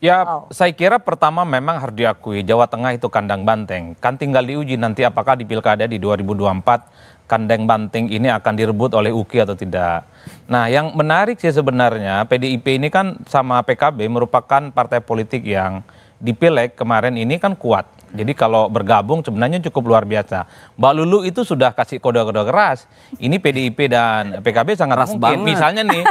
Ya, saya kira pertama memang harus diakui Jawa Tengah itu kandang banteng. Kan tinggal diuji nanti apakah di Pilkada di 2024 kandang banteng ini akan direbut oleh UKI atau tidak. Nah, yang menarik sih sebenarnya PDIP ini kan sama PKB merupakan partai politik yang di Pileg kemarin ini kan kuat. Jadi kalau bergabung sebenarnya cukup luar biasa. Mbak Lulu itu sudah kasih kode-kode keras. Ini PDIP dan PKB sangat keras mungkin. Banget. Misalnya nih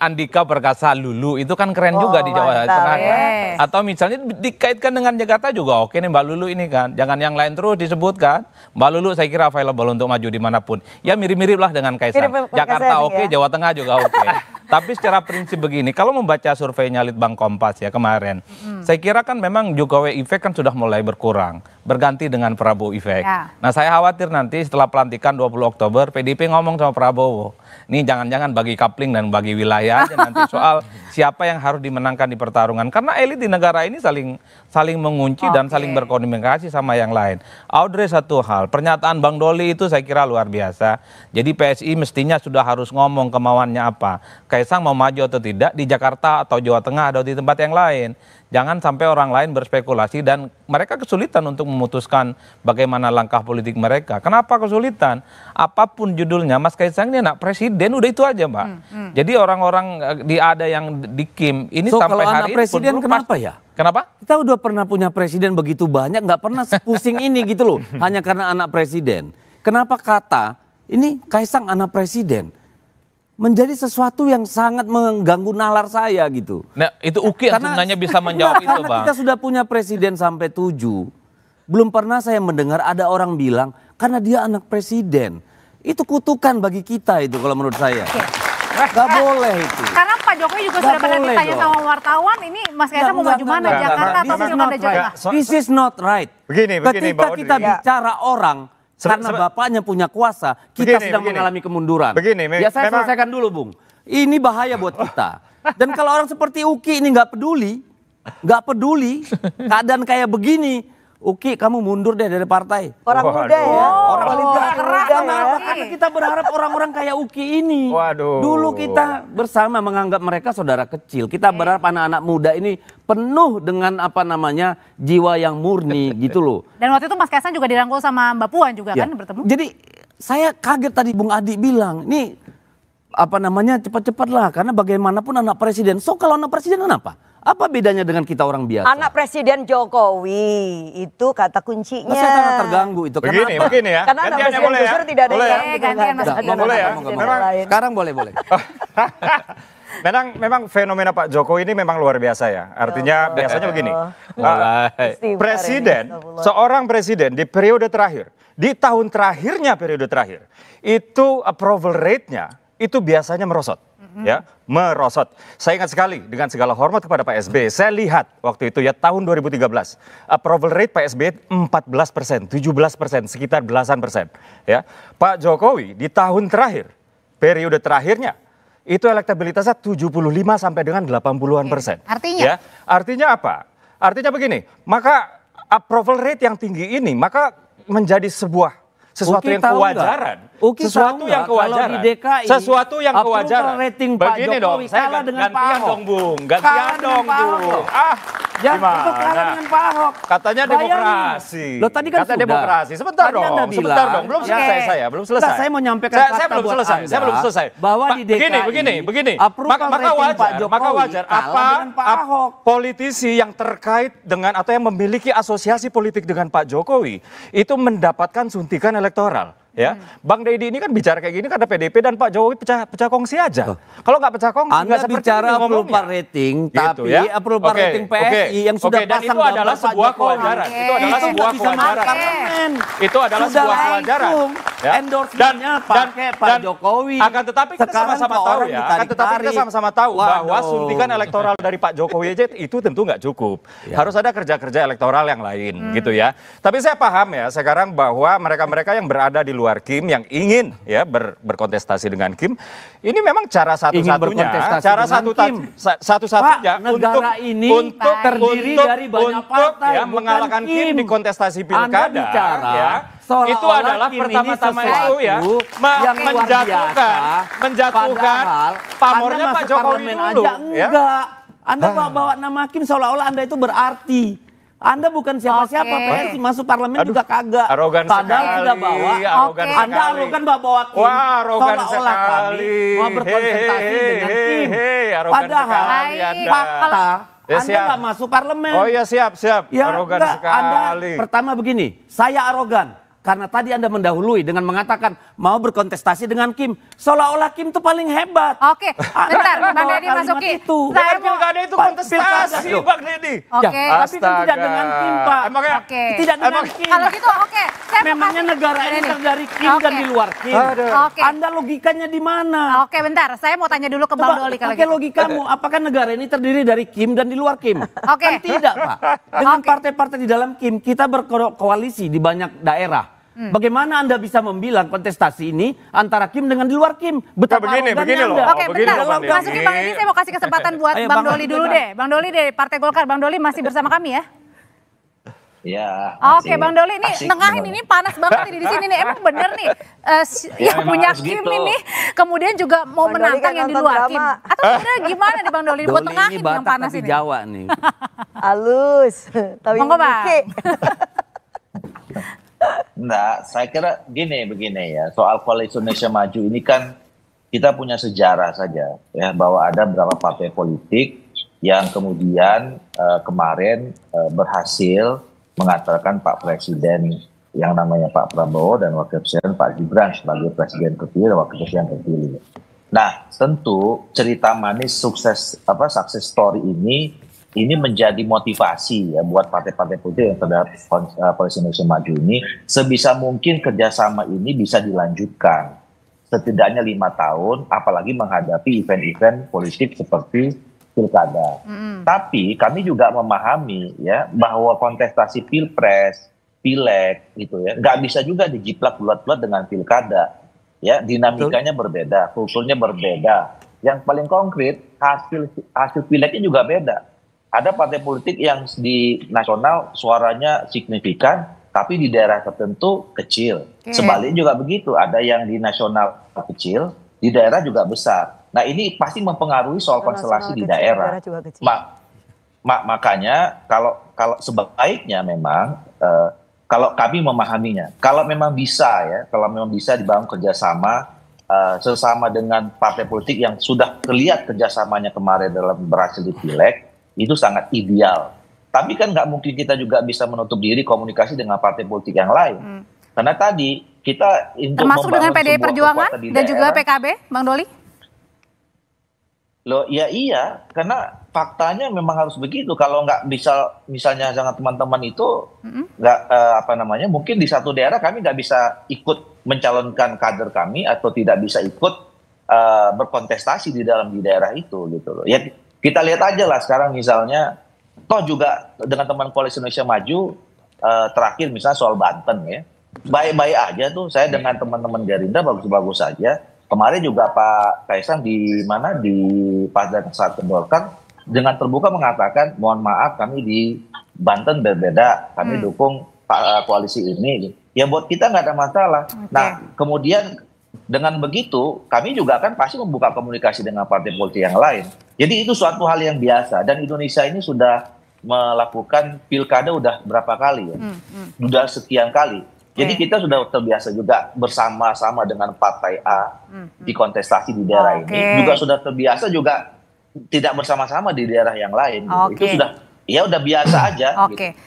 Andika Perkasa Lulu itu kan keren juga di Jawa Tengah. Yes. Atau misalnya dikaitkan dengan Jakarta juga oke nih Mbak Lulu ini kan. Jangan yang lain terus disebutkan. Mbak Lulu saya kira available untuk maju dimanapun. Ya mirip-mirip lah dengan Kaisang. Jakarta oke, Jawa Tengah juga oke. Tapi secara prinsip begini, kalau membaca surveinya Litbang Kompas ya kemarin, saya kira kan memang Jokowi efek kan sudah mulai berkurang, berganti dengan Prabowo efek. Ya. Nah saya khawatir nanti setelah pelantikan 20 Oktober, PDIP ngomong sama Prabowo, nih jangan-jangan bagi coupling dan bagi wilayah aja nanti soal siapa yang harus dimenangkan di pertarungan. Karena elit di negara ini saling mengunci dan saling berkomunikasi sama yang lain. Audrey satu hal, pernyataan Bang Doli itu saya kira luar biasa. Jadi PSI mestinya sudah harus ngomong kemauannya apa. Kaisang mau maju atau tidak di Jakarta atau Jawa Tengah atau di tempat yang lain. Jangan sampai orang lain berspekulasi dan mereka kesulitan untuk memutuskan bagaimana langkah politik mereka. Kenapa kesulitan? Apapun judulnya, Mas Kaisang ini anak presiden, udah itu aja Mbak. Jadi orang-orang ada yang di Kim ini sampai kalau hari anak presiden kenapa ya? Kenapa? Kita udah pernah punya presiden begitu banyak, nggak pernah pusing ini gitu loh. Hanya karena anak presiden. Kenapa kata ini Kaisang anak presiden? Menjadi sesuatu yang sangat mengganggu nalar saya gitu. Nah itu UKI sebenarnya bisa menjawab itu Bang. Kita sudah punya presiden sampai 7. Belum pernah saya mendengar ada orang bilang karena dia anak presiden. Itu kutukan bagi kita itu kalau menurut saya. Gak boleh itu. Karena Pak Jokowi juga sudah pernah ditanya sama wartawan, ini Mas Kaisang mau maju mana, Jakarta atau Pilkada Jawa Tengah? This is not right. Begini, ketika kita bicara orang karena bapaknya punya kuasa, kita sedang mengalami kemunduran. Ya saya selesaikan dulu Bung. Ini bahaya buat kita. Dan kalau orang seperti UKI ini nggak peduli keadaan kayak begini, UKI kamu mundur deh dari partai. Orang muda ya. Orang muda. Karena kita berharap orang-orang kayak UKI ini. Dulu kita bersama menganggap mereka saudara kecil. Kita berharap anak-anak muda ini penuh dengan jiwa yang murni gitu loh. Dan waktu itu Mas Kaisang juga dirangkul sama Mbak Puan juga kan bertemu. Jadi saya kaget tadi Bung Adi bilang, nih cepat-cepat lah karena bagaimanapun anak presiden. So kalau anak presiden kenapa? Apa bedanya dengan kita orang biasa? Anak Presiden Jokowi itu kata kuncinya. Saya sangat terganggu itu. Begini ya. Karena anak Presiden justru tidak ada yang boleh ya. Sekarang boleh. Memang fenomena Pak Jokowi ini memang luar biasa ya. Artinya biasanya begini. Seorang presiden di periode terakhir, di tahun terakhirnya periode terakhir, itu approval rate-nya itu biasanya merosot. Ya, merosot. Saya ingat sekali dengan segala hormat kepada Pak SBY, saya lihat waktu itu ya tahun 2013 approval rate Pak SBY 14%, 17%, sekitar belasan persen. Ya, Pak Jokowi di tahun terakhir, periode terakhirnya itu elektabilitasnya 75 sampai dengan 80-an%. Artinya? Ya, artinya apa? Artinya begini, maka approval rate yang tinggi ini maka menjadi sesuatu yang kewajaran. Sesuatu yang kewajaran. Sesuatu yang kewajaran. Begini dong, saya gantian dong Bung. Gantian dong Bung. Jangan kalah dengan Pak Ahok. Katanya demokrasi. Loh tadi kan kata demokrasi. Sebentar dong. Belum selesai saya. Belum selesai. Saya mau nyampaikan saya belum selesai. Saya belum selesai. Bahwa di DKI begini. Maka wajar apa politisi yang terkait dengan atau yang memiliki asosiasi politik dengan Pak Jokowi itu mendapatkan suntikan elektoral. Ya, Bang Deddy ini kan bicara kayak gini karena PDP dan Pak Jokowi pecah kongsi aja. Kalau nggak pecah kongsi, Anda bicara approval rating, tapi approval rating PSI yang sudah pasang itu adalah sebuah kewajaran. Itu adalah sebuah kewajaran. Itu adalah sebuah kewajaran. Endorse-nya pakai Pak Jokowi. Akan tetapi kita sama-sama tahu ya. Akan tetapi kita sama-sama tahu bahwa suntikan elektoral dari Pak Jokowi aja itu tentu nggak cukup. Harus ada kerja-kerja elektoral yang lain, gitu ya. Tapi saya paham ya sekarang bahwa mereka-mereka yang berada di luar Kim yang ingin ya berkontestasi dengan Kim, ini memang cara satu-satunya negara ini terdiri dari banyak partai, mengalahkan Kim di kontestasi pilkada. Ya, itu adalah pertama-tama itu ya menjatuhkan pamornya Pak Jokowi dulu. Anda bawa nama Kim seolah-olah Anda itu berarti. Anda bukan siapa-siapa, PSI masuk parlemen juga kagak. Arogan Padahal sekali. sudah bawa. Arogan Anda arogan bawa Kim. Wah, arogan seolah-olah kami mau berkonsultasi dengan Kim. Padahal fakta Anda nggak masuk parlemen. Oh iya, siap. Ya, Arogan enggak, sekali. Anda pertama begini, saya arogan. Karena tadi Anda mendahului dengan mengatakan mau berkontestasi dengan Kim. Seolah-olah Kim itu paling hebat. Oke, bentar, Bang Deddy masuki. Saya mau pilkada itu kontestasi, Bang Deddy. Oke. Tapi kan tidak dengan Kim, Pak. Emangnya? Oke. Tidak dengan Kim. Kalau gitu oke. Saya mau Memangnya kasih- negara ini dari Kim dan di luar Kim. Oke. Anda logikanya di mana? Oke, bentar. Saya mau tanya dulu ke Bang Doli kalau pakai gitu. logikamu, apakah negara ini terdiri dari Kim dan di luar Kim? Oke. Kan tidak, Pak. Dengan partai-partai di dalam Kim, kita berkoalisi di banyak daerah. Bagaimana Anda bisa membilang kontestasi ini antara Kim dengan di luar Kim? Betapa begini arogannya loh. Anda. Oke, begini bentar. loh, Bang Deddy. Masuki Bang Deddy, saya mau kasih kesempatan buat Ayo, Bang Bang Doli Deddy, dulu Bang. deh. Bang Doli dari Partai Golkar. Bang Doli masih bersama kami ya? Ya. Oke, Bang Doli ini nengahin ini panas banget nih di sini nih. Emang bener nih yang memang punya harus Kim gitu. ini kemudian juga mau Bang Doli menantang kan yang di nonton luar drama. Kim. Atau sebenarnya gimana nih Bang Doli buat Doli tengahin ini yang Batak panas tapi ini? Jawa nih. Halus. Tapi Monggo, Bang. Oke. Enggak, saya kira begini ya, soal Koalisi Indonesia Maju ini kan kita punya sejarah saja ya, bahwa ada beberapa partai politik yang kemudian kemarin berhasil mengantarkan Pak Presiden yang namanya Pak Prabowo dan Wakil Presiden Pak Gibran sebagai Presiden terpilih dan Wakil Presiden terpilih. Nah, tentu cerita manis success story ini menjadi motivasi ya buat partai-partai politik yang terhadap Koalisi Indonesia Maju ini. Sebisa mungkin kerjasama ini bisa dilanjutkan setidaknya 5 tahun, apalagi menghadapi event-event politik seperti pilkada. Tapi kami juga memahami ya bahwa kontestasi pilpres, pileg gitu ya, nggak bisa juga dijiplak bulat-bulat dengan pilkada. Ya, dinamikanya berbeda, kulturnya berbeda. Yang paling konkret hasil pilegnya juga beda. Ada partai politik yang di nasional suaranya signifikan, tapi di daerah tertentu kecil. Sebaliknya juga begitu, ada yang di nasional kecil, di daerah juga besar. Nah, ini pasti mempengaruhi soal konstelasi di daerah. Makanya kalau sebaiknya memang kalau kami memahaminya, kalau memang bisa dibangun kerjasama sesama dengan partai politik yang sudah terlihat kerjasamanya kemarin dalam berhasil di pileg, itu sangat ideal. Tapi kan nggak mungkin kita juga bisa menutup diri komunikasi dengan partai politik yang lain. Karena tadi kita termasuk dengan PDI Perjuangan dan juga PKB, Bang Doli? Loh, ya iya, karena faktanya memang harus begitu. Kalau nggak bisa, misalnya dengan teman-teman itu nggak mungkin di satu daerah kami nggak bisa ikut mencalonkan kader kami atau tidak bisa ikut berkontestasi di daerah itu gitu loh. Ya kita lihat aja lah sekarang misalnya, toh juga dengan teman Koalisi Indonesia Maju terakhir misalnya soal Banten ya, baik-baik aja tuh saya dengan teman-teman Gerindra bagus-bagus saja. Kemarin juga Pak Kaisang di pada saat Golkar dengan terbuka mengatakan mohon maaf kami di Banten berbeda, kami dukung koalisi ini. Ya buat kita nggak ada masalah. Nah kemudian dengan begitu kami juga kan pasti membuka komunikasi dengan partai politik yang lain. Jadi itu suatu hal yang biasa dan Indonesia ini sudah melakukan pilkada udah berapa kali ya, sudah sekian kali. Jadi kita sudah terbiasa juga bersama-sama dengan partai A di kontestasi di daerah ini. Juga sudah terbiasa juga tidak bersama-sama di daerah yang lain. Gitu. Itu sudah biasa aja. Gitu.